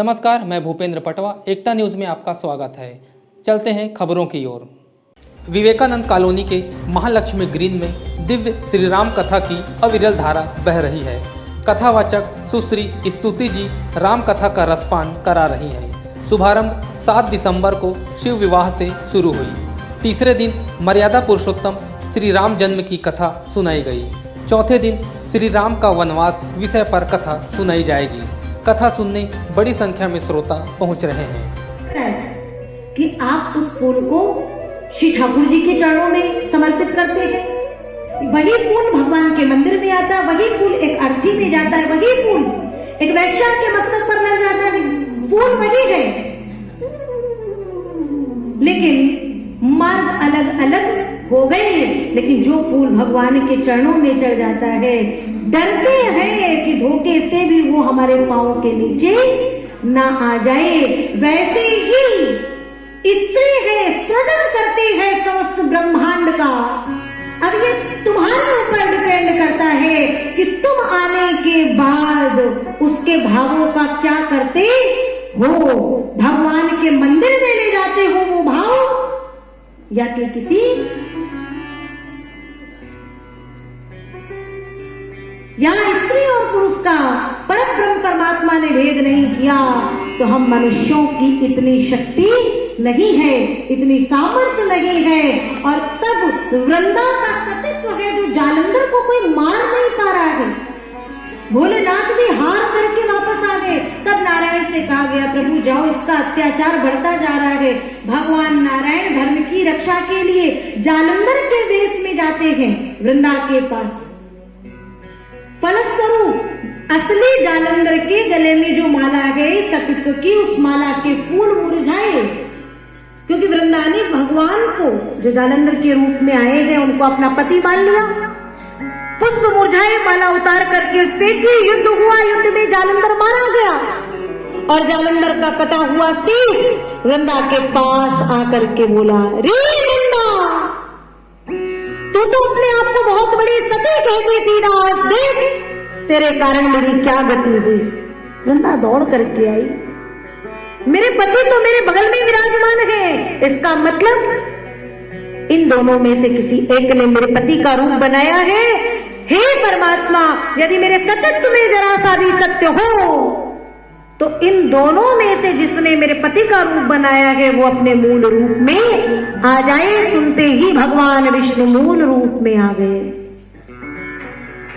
नमस्कार, मैं भूपेंद्र पटवा, एकता न्यूज़ में आपका स्वागत है। चलते हैं खबरों की ओर। विवेकानंद कॉलोनी के महालक्ष्मी ग्रीन में दिव्य श्री राम कथा की अविरल धारा बह रही है। कथावाचक सुश्री स्तुति जी राम कथा का रसपान करा रही हैं। शुभारंभ 7 दिसंबर को शिव विवाह से शुरू हुई। तीसरे दिन मर्यादा पुरुषोत्तम श्री राम जन्म की कथा सुनाई गई। चौथे दिन श्री राम का वनवास विषय पर कथा सुनाई जाएगी। कथा सुनने बड़ी संख्या में श्रोता पहुंच रहे हैं। कि आप उस फूल को श्री ठाकुर जी के चरणों में समर्पित करते हैं। वही फूल भगवान के मंदिर में आता है, वही फूल एक अर्थी में जाता है, वही फूल एक वैश्या के मस्तक पर लग जाता है। फूल वही है, लेकिन मार्ग अलग अलग हो गए हैं। लेकिन जो फूल भगवान के चरणों में चढ़ जाता है, डरते हैं कि धोखे से भी वो हमारे पांव के नीचे ना आ जाए। वैसे ही स्त्री है, सृजन करती है समस्त ब्रह्मांड का। अब ये तुम्हारे ऊपर डिपेंड करता है कि तुम आने के बाद उसके भावों का क्या करते हो। भगवान के मंदिर में ले जाते हो वो भाव, या कि किसी या स्त्री और पुरुष का परम ब्रह्म परमात्मा ने भेद नहीं किया, तो हम मनुष्यों की इतनी शक्ति नहीं है, इतनी सामर्थ्य नहीं है। और तब वृंदा का सतीत्व है जो जालंधर को कोई मार नहीं पा रहा है। भोलेनाथ भी हार करके वापस आ गए। तब नारायण से कहा गया, प्रभु जाओ, इसका अत्याचार बढ़ता जा रहा है। भगवान नारायण धर्म की रक्षा के लिए जालंधर के वेश में जाते हैं वृंदा के पास। फलस्वरूप असली जालंधर के गले में जो माला है सतीत्व की, उस माला के फूल मुरझाए, क्योंकि वृंदा ने भगवान को जो जालंधर के रूप में आए हैं उनको अपना पति मान लिया। पुष्प मुरझाए, माला उतार करके फेंकी, युद्ध हुआ। युद्ध में जालंधर मारा गया और जालंधर का कटा हुआ शीश वृंदा के पास आकर के बोला, रे वृंदा, तू तो अपने आप को बहुत बड़ी सती कहती थी ना, आज देख तेरे कारण मेरी क्या गति हुई। वृंदा दौड़ करके आई, मेरे पति तो मेरे बगल में विराजमान है। इसका मतलब इन दोनों में से किसी एक ने मेरे पति का रूप बनाया है। हे परमात्मा, यदि मेरे सतत्व में जरा सा भी सत्य हो तो इन दोनों में से जिसने मेरे पति का रूप बनाया है वो अपने मूल रूप में आ जाए। सुनते ही भगवान विष्णु मूल रूप में आ गए।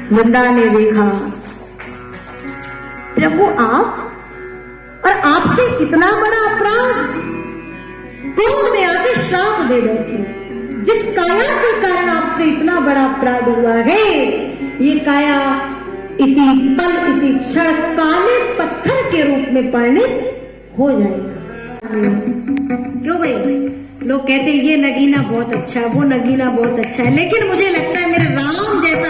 वृंदा ने देखा, प्रभु आप, और आपसे इतना बड़ा अपराध, क्रोध में आके श्राप दे बैठे। जिस काया के कारण आपसे इतना बड़ा अपराध हुआ है, ये काया इसी पल, इसी क्षण काले पत्थर के रूप में परिणित हो जाएगा। क्यों भाई? लोग कहते हैं ये नगीना बहुत अच्छा है, वो नगीना बहुत अच्छा है, लेकिन मुझे लगता है मेरे राम जैसा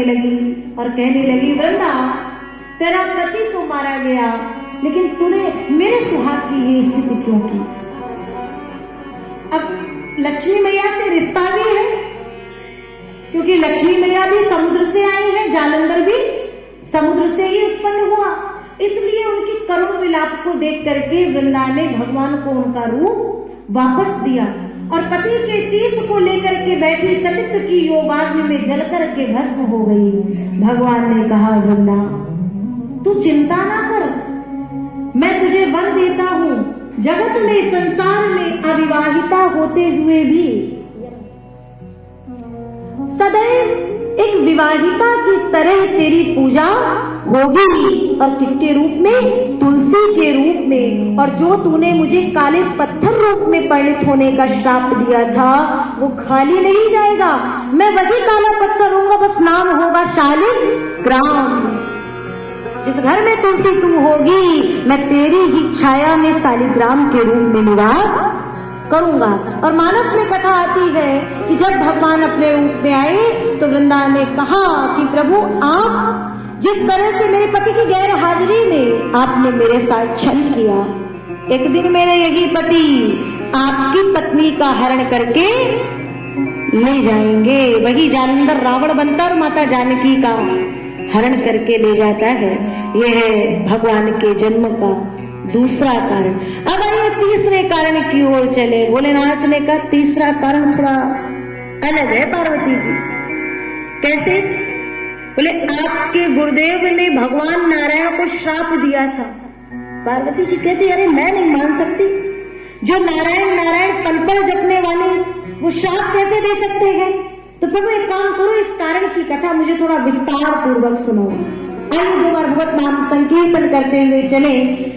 करने लगी और कहने लगी, वृंदा तेरा पति तो मारा गया, लेकिन तूने मेरे सुहाग की ये स्थिति क्यों की? अब लक्ष्मी मैया से रिश्ता भी है, क्योंकि लक्ष्मी मैया भी समुद्र से आई है, जालंधर भी समुद्र से ही उत्पन्न हुआ। इसलिए उनकी करुण विलाप को देख करके वृंदा ने भगवान को उनका रूप वापस दिया और पति के शीश को लेकर के बैठी सतित्व की योगाग्नि में जल करके भस्म हो गई। भगवान ने कहा, वृंदा तू चिंता ना कर, मैं तुझे वर देता हूं, जगत में संसार में अविवाहिता होते हुए भी सदैव एक विवाहिता की तरह तेरी पूजा होगी। और किसके रूप में? तुलसी के रूप में। और जो तूने मुझे काले पत्थर रूप में परिणित होने का श्राप दिया था वो खाली नहीं जाएगा। मैं वही काला पत्थर होऊंगा, बस नाम होगा शालिग्राम। जिस घर में तुलसी तू होगी, मैं तेरी ही छाया में शालिग्राम के रूप में निवास करूंगा। और मानस में कथा आती है कि जब भगवान अपने रूप में आए तो वृंदा ने कहा कि प्रभु, आप जिस तरह से मेरे पति की गैर हाजिरी में आपने मेरे साथ छल किया, एक दिन मेरे यही पति आपकी पत्नी का हरण करके ले जाएंगे। वही जालंधर रावण बनता और माता जानकी का हरण करके ले जाता है। यह है भगवान के जन्म का दूसरा कारण। अब आइए तीसरे कारण की ओर चले। भोलेनाथ ने कहा तीसरा कारण थोड़ा अलग है पार्वती जी। कैसे? बोले आपके गुरुदेव ने भगवान नारायण को श्राप दिया था। पार्वती जी कहती, अरे मैं नहीं मान सकती, जो नारायण नारायण पल पल जपने वाले वो श्राप कैसे दे सकते हैं? तो प्रभु एक काम करो, इस कारण की कथा मुझे थोड़ा विस्तार पूर्वक सुनो। आइए दो बार भगवत नाम संकीर्तन करते हुए चले,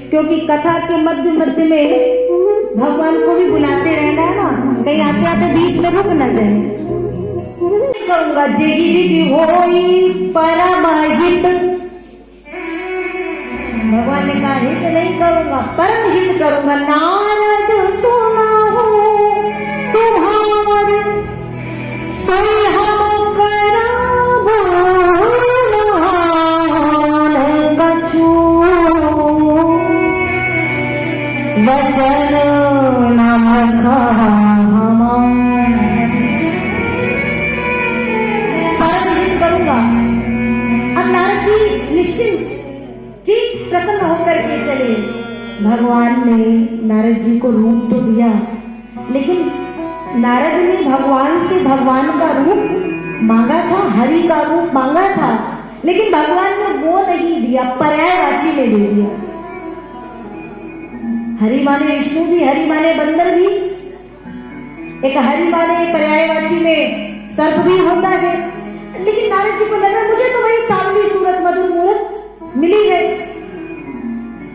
क्योंकि कथा के मध्य मध्य में भगवान को भी बुलाते रहना है ना, कहीं आते आते बीच में रुक न जाए। करूंगा जेहि विधि होई परम हित, भगवान ने कहा हित नहीं करूंगा, परम हित करूंगा। नारद सुना हो तुम्हारे सही हम कराब कछु वचन नम कहा प्रसन्न होकर के चले। भगवान ने नारद जी को रूप तो दिया, लेकिन नारद ने भगवान से भगवान का रूप मांगा था, हरि का रूप मांगा था, लेकिन भगवान ने वो नहीं दिया, पर्यायवाची में दे दिया। हरि माने विष्णु भी, हरि माने बंदर भी, एक हरि माने पर्यायवाची में सर्प भी होता है। लेकिन नारद जी को लगा मुझे तो वही सांवली सूरत मधुर मूरत मिली है।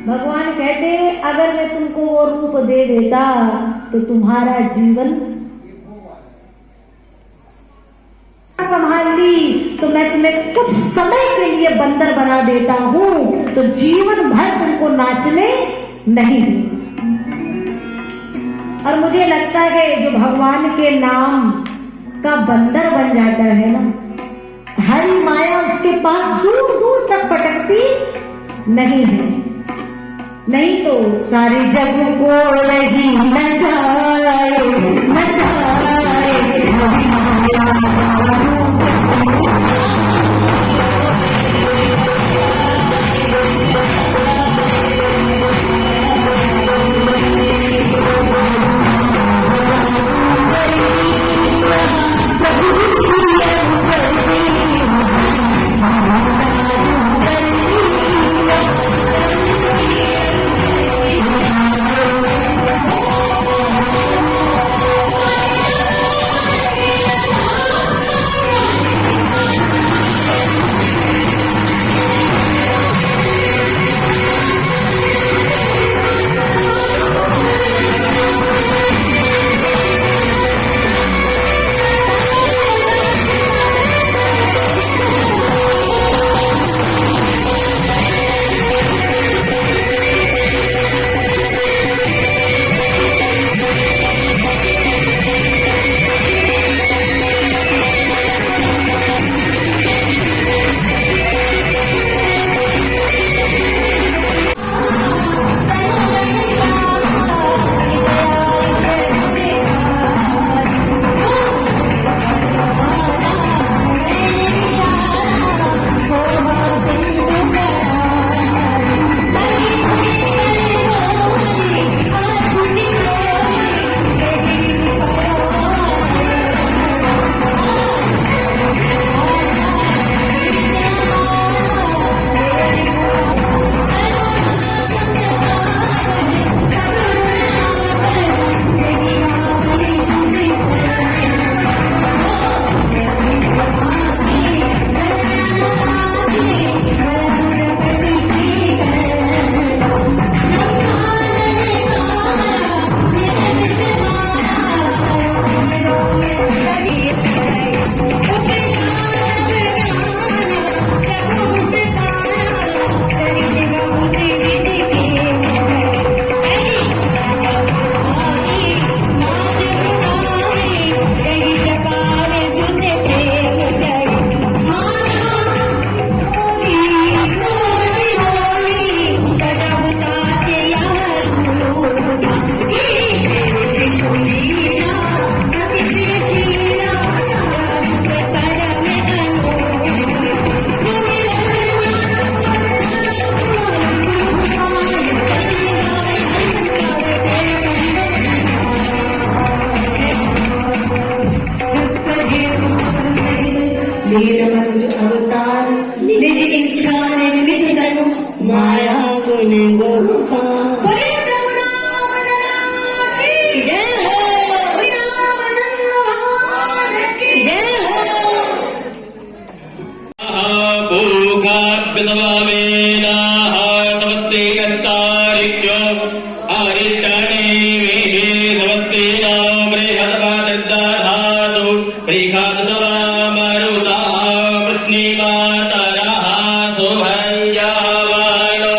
भगवान कहते अगर मैं तुमको वो रूप दे देता तो तुम्हारा जीवन संभाल ली, तो मैं तुम्हें कुछ समय के लिए बंदर बना देता हूं, तो जीवन भर तुमको नाचने नहीं। और मुझे लगता है जो भगवान के नाम का बंदर बन जाता है ना, हरि माया उसके पास दूर दूर तक पटकती नहीं है। नहीं तो सारे जग को लगी नचाए नचाए। आरिष्टानि विहि नमस्तेनो बृहद्वादद्दाधातु प्रीखातवा मरुतः प्रश्निमातरः सुभञ्जावानो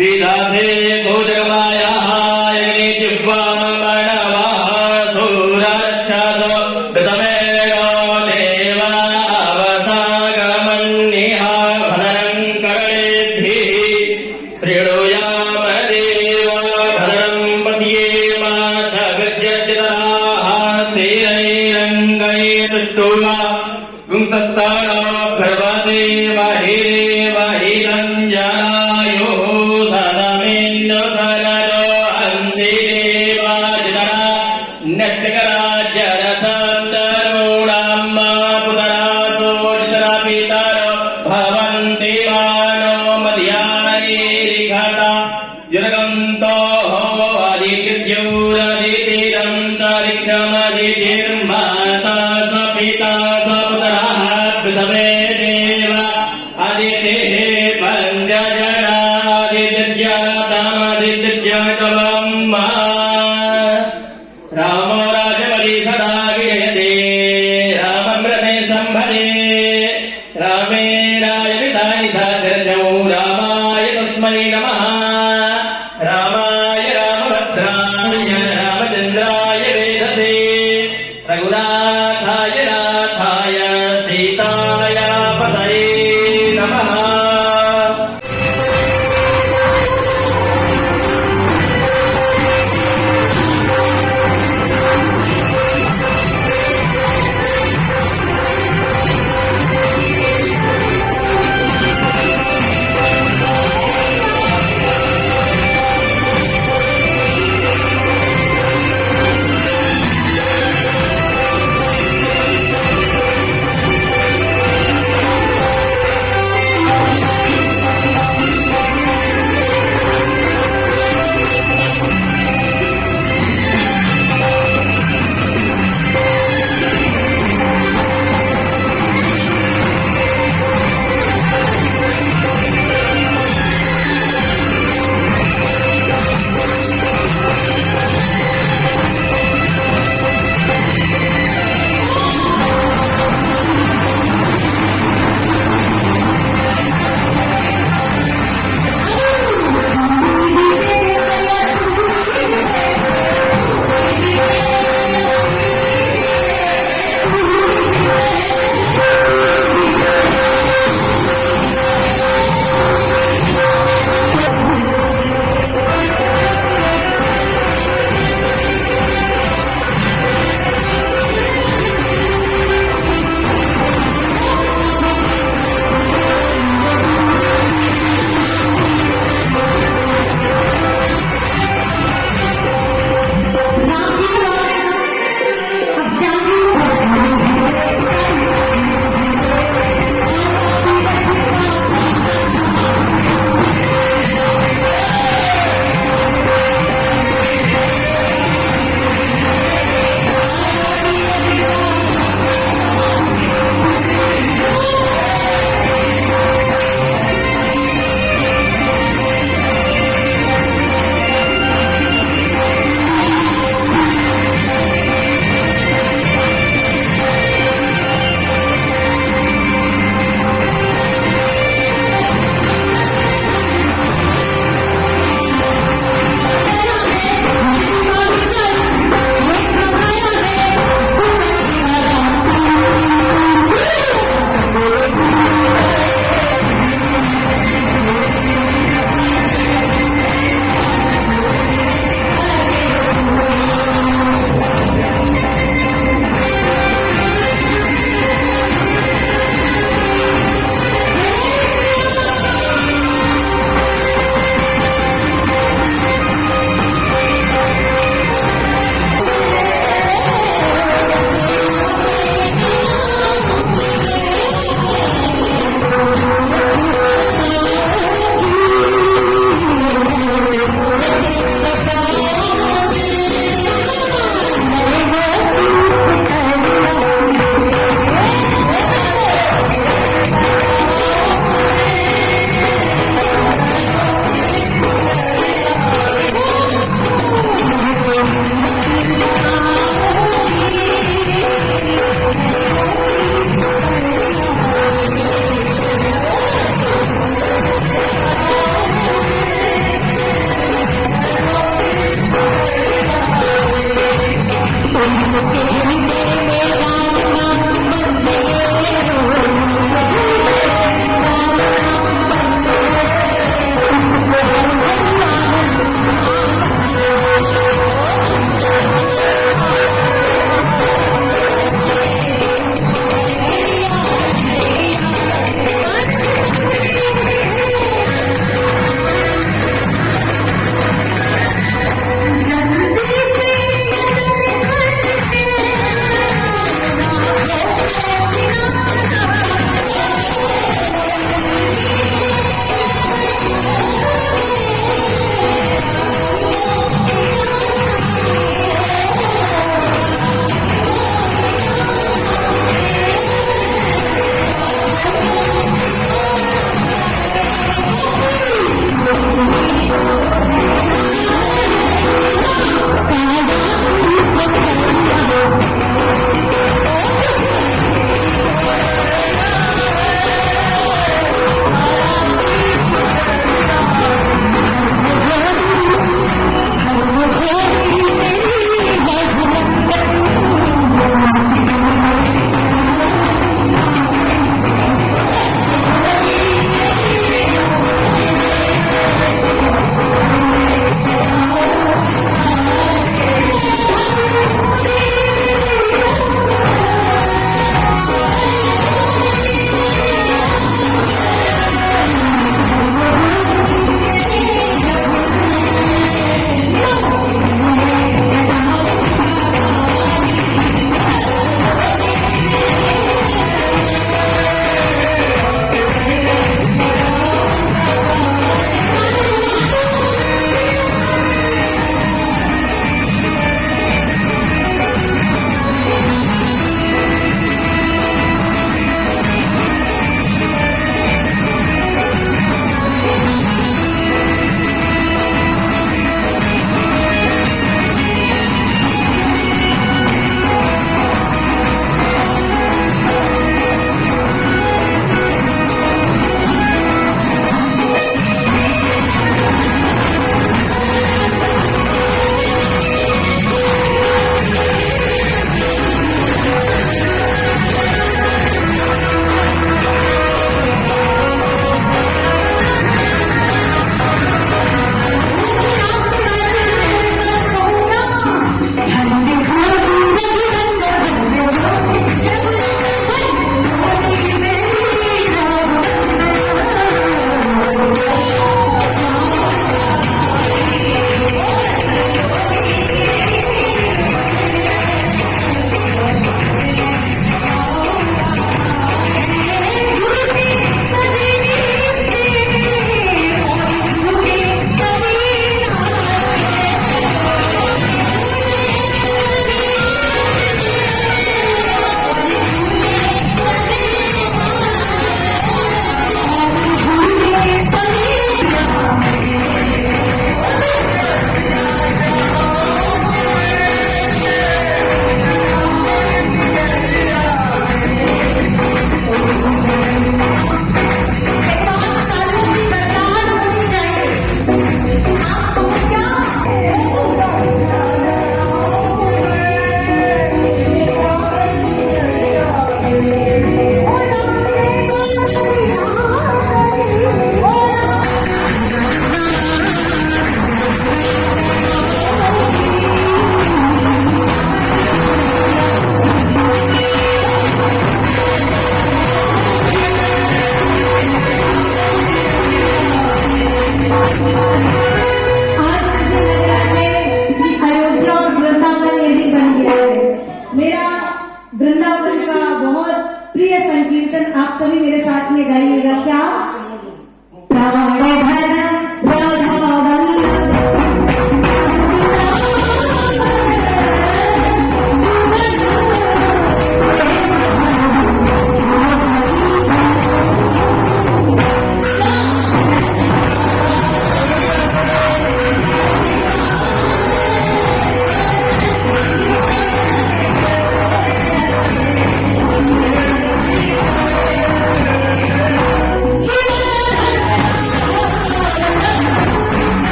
विदधे भुजगमायाः यज्ञे जिह्वा मनवः सुरक्षस कृतमेनो देवा अवसागमन्निह भद्रं करेभिः श्रीणुयाम देवा भद्रं पश्येम च विद्यज्जतराः स्थिरैरङ्गैर्दुष्टुमा पुंसस्तानो भर्वते महिरे महिरञ्जनायो धनमेन्दो धनरो अन्तिदेवाजितरा नक्षकराज्यरसन्तरूणाम् पुतरासो जितरा पितरो भवन्ति मानो मध्यायैरिघता युरगन्तो आदित्यौरदितिरन्तरिक्षमदितिर्माता स पिता स पुतरः पृथवे देव आदितिः पञ्चजनादित्यजातमदित्यजातवम् रामो राजबली सदा विजयते राममृते सम्भरे रामेणाय विदानि सागरजौ रामाय तस्मै नमः रामाय रामभद्राय रामचन्द्राय वेधसे रघुनाथाय नाथाय सीताय पतये नमः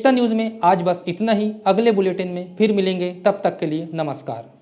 एकता न्यूज़ में आज बस इतना ही। अगले बुलेटिन में फिर मिलेंगे, तब तक के लिए नमस्कार।